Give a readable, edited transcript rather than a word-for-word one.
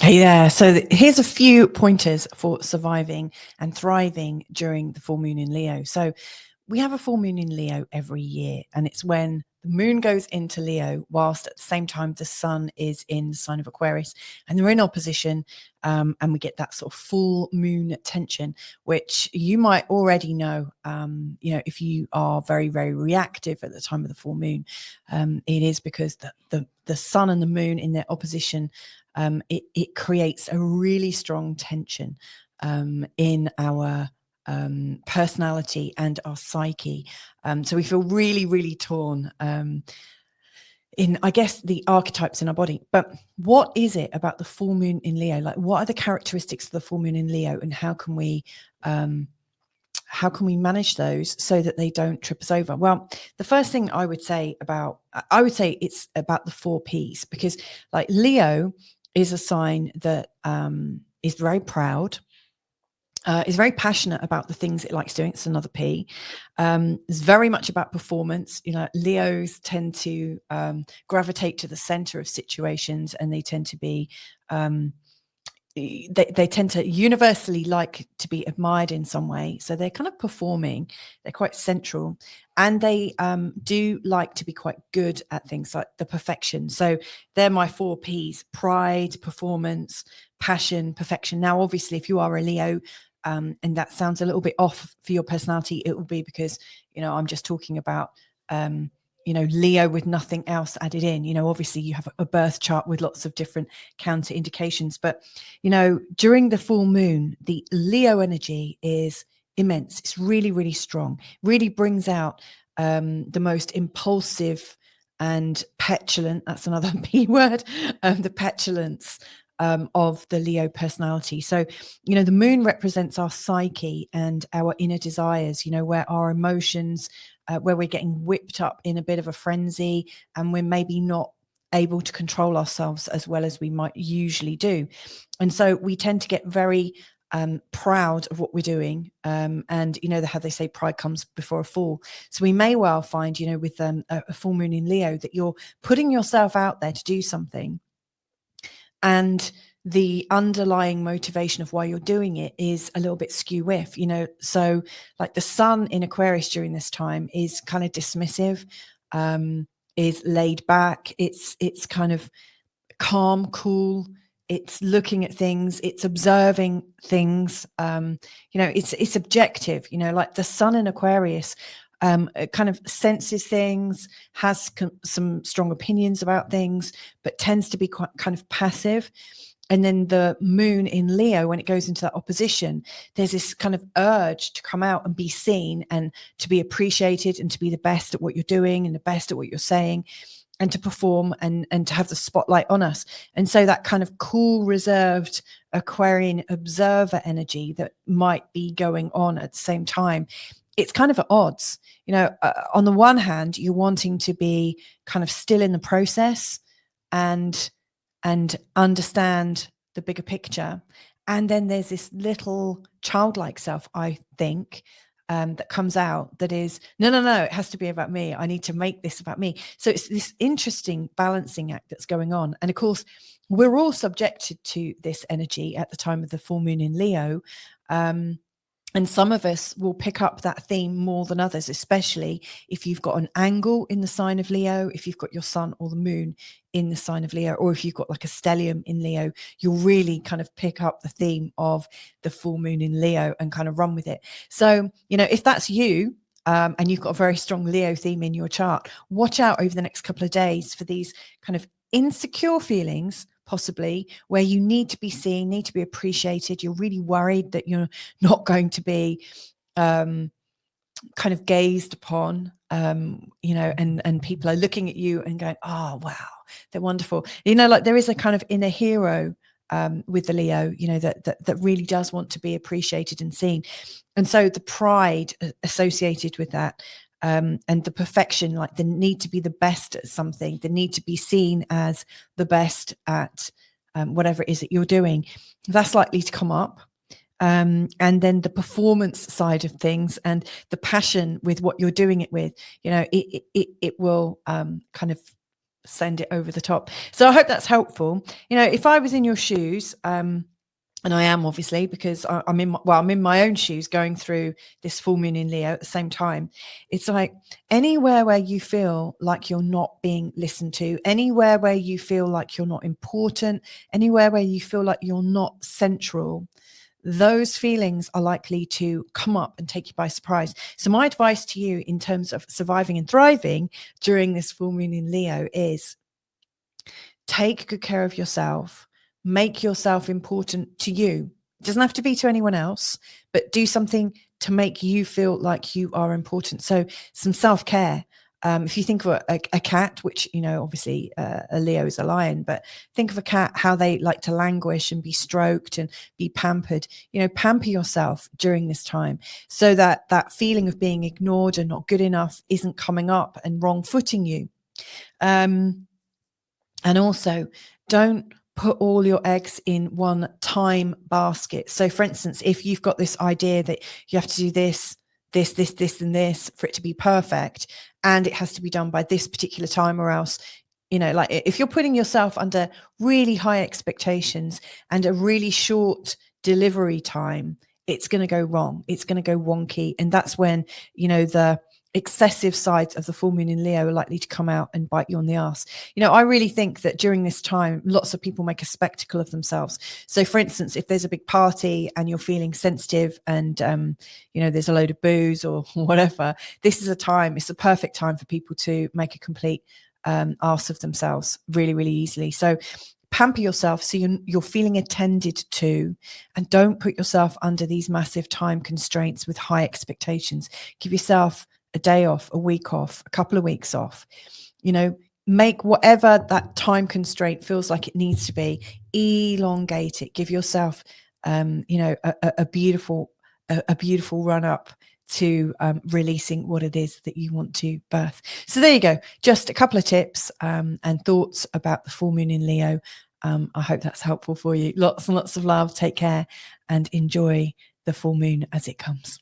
Hey there. So here's a few pointers for surviving and thriving during the full moon in Leo. So we have a full moon in Leo every year, and it's when the moon goes into Leo, whilst at the same time the sun is in the sign of Aquarius, and they're in opposition, and we get that sort of full moon tension, which you might already know. If you are very, very reactive at the time of the full moon, it is because the sun and the moon in their opposition. It creates a really strong tension in our personality and our psyche. So we feel really, really torn in, I guess, the archetypes in our body. But what is it about the full moon in Leo? Like, what are the characteristics of the full moon in Leo, and how can we manage those so that they don't trip us over? Well, the first thing I would say it's about the 4 Ps, because like Leo is a sign that is very proud, is very passionate about the things it likes doing. It's another P. It's very much about performance. Leos tend to gravitate to the center of situations, and they tend to be they tend to universally like to be admired in some way. So they're kind of performing. They're quite central, and they do like to be quite good at things like the perfection. So they're my 4 Ps: pride, performance, passion, perfection. Now, obviously, if you are a Leo, and that sounds a little bit off for your personality, it will be because, I'm just talking about, Leo with nothing else added in. Obviously you have a birth chart with lots of different counter indications, but, during the full moon, the Leo energy is immense. It's really, really strong, really brings out the most impulsive and petulant, that's another P word, the petulance of the Leo personality. So, the moon represents our psyche and our inner desires, where our emotions, where we're getting whipped up in a bit of a frenzy, and we're maybe not able to control ourselves as well as we might usually do. And so we tend to get very proud of what we're doing. And how they say pride comes before a fall. So we may well find, with a full moon in Leo, that you're putting yourself out there to do something, and the underlying motivation of why you're doing it is a little bit skew-whiff, so like the sun in Aquarius during this time is kind of dismissive, is laid back, it's kind of calm, cool, it's looking at things, it's observing things, it's objective, like the sun in Aquarius kind of senses things, has some strong opinions about things, but tends to be quite kind of passive. And then the moon in Leo, when it goes into that opposition, there's this kind of urge to come out and be seen, and to be appreciated, and to be the best at what you're doing and the best at what you're saying, and to perform, and to have the spotlight on us. And so that kind of cool, reserved Aquarian observer energy that might be going on at the same time, it's kind of at odds. On the one hand, you're wanting to be kind of still in the process and understand the bigger picture. And then there's this little childlike self, I think, that comes out that is, no, it has to be about me. I need to make this about me. So it's this interesting balancing act that's going on. And of course, we're all subjected to this energy at the time of the full moon in Leo. And some of us will pick up that theme more than others, especially if you've got an angle in the sign of Leo, if you've got your sun or the moon in the sign of Leo, or if you've got like a stellium in Leo, you'll really kind of pick up the theme of the full moon in Leo and kind of run with it. So, if that's you, and you've got a very strong Leo theme in your chart, watch out over the next couple of days for these kind of insecure feelings, possibly, where you need to be seen, need to be appreciated. You're really worried that you're not going to be kind of gazed upon, and people are looking at you and going, oh, wow, they're wonderful. Like there is a kind of inner hero with the Leo, that really does want to be appreciated and seen. And so the pride associated with that, and the perfection, like the need to be the best at something, the need to be seen as the best at whatever it is that you're doing, that's likely to come up. And then the performance side of things and the passion with what you're doing it with, it will kind of send it over the top. So I hope that's helpful. You know, if I was in your shoes, and I am, obviously, because I'm in my own shoes going through this full moon in Leo at the same time. It's like anywhere where you feel like you're not being listened to, anywhere where you feel like you're not important, anywhere where you feel like you're not central, those feelings are likely to come up and take you by surprise. So my advice to you in terms of surviving and thriving during this full moon in Leo is take good care of yourself. Make yourself important to you. It doesn't have to be to anyone else, but do something to make you feel like you are important. So some self-care. If you think of a cat, which, you know, obviously a Leo is a lion, but think of a cat, how they like to languish and be stroked and be pampered. You know, pamper yourself during this time so that that feeling of being ignored and not good enough isn't coming up and wrong footing you. And also, don't put all your eggs in one time basket. So for instance, if you've got this idea that you have to do this, and this for it to be perfect, and it has to be done by this particular time, or else, you know, like if you're putting yourself under really high expectations and a really short delivery time, it's going to go wrong. It's going to go wonky. And that's when, you know, the excessive sides of the full moon in Leo are likely to come out and bite you on the ass. You know, I really think that during this time, lots of people make a spectacle of themselves. So for instance, if there's a big party and you're feeling sensitive and, you know, there's a load of booze or whatever, this is a time, it's a perfect time for people to make a complete arse of themselves really, really easily. So pamper yourself so you're feeling attended to, and don't put yourself under these massive time constraints with high expectations. Give yourself a day off, a week off, a couple of weeks off. You know, make whatever that time constraint feels like it needs to be, elongate it. Give yourself, you know, a beautiful run up to releasing what it is that you want to birth. So there you go. Just a couple of tips and thoughts about the full moon in Leo. I hope that's helpful for you. Lots and lots of love. Take care and enjoy the full moon as it comes.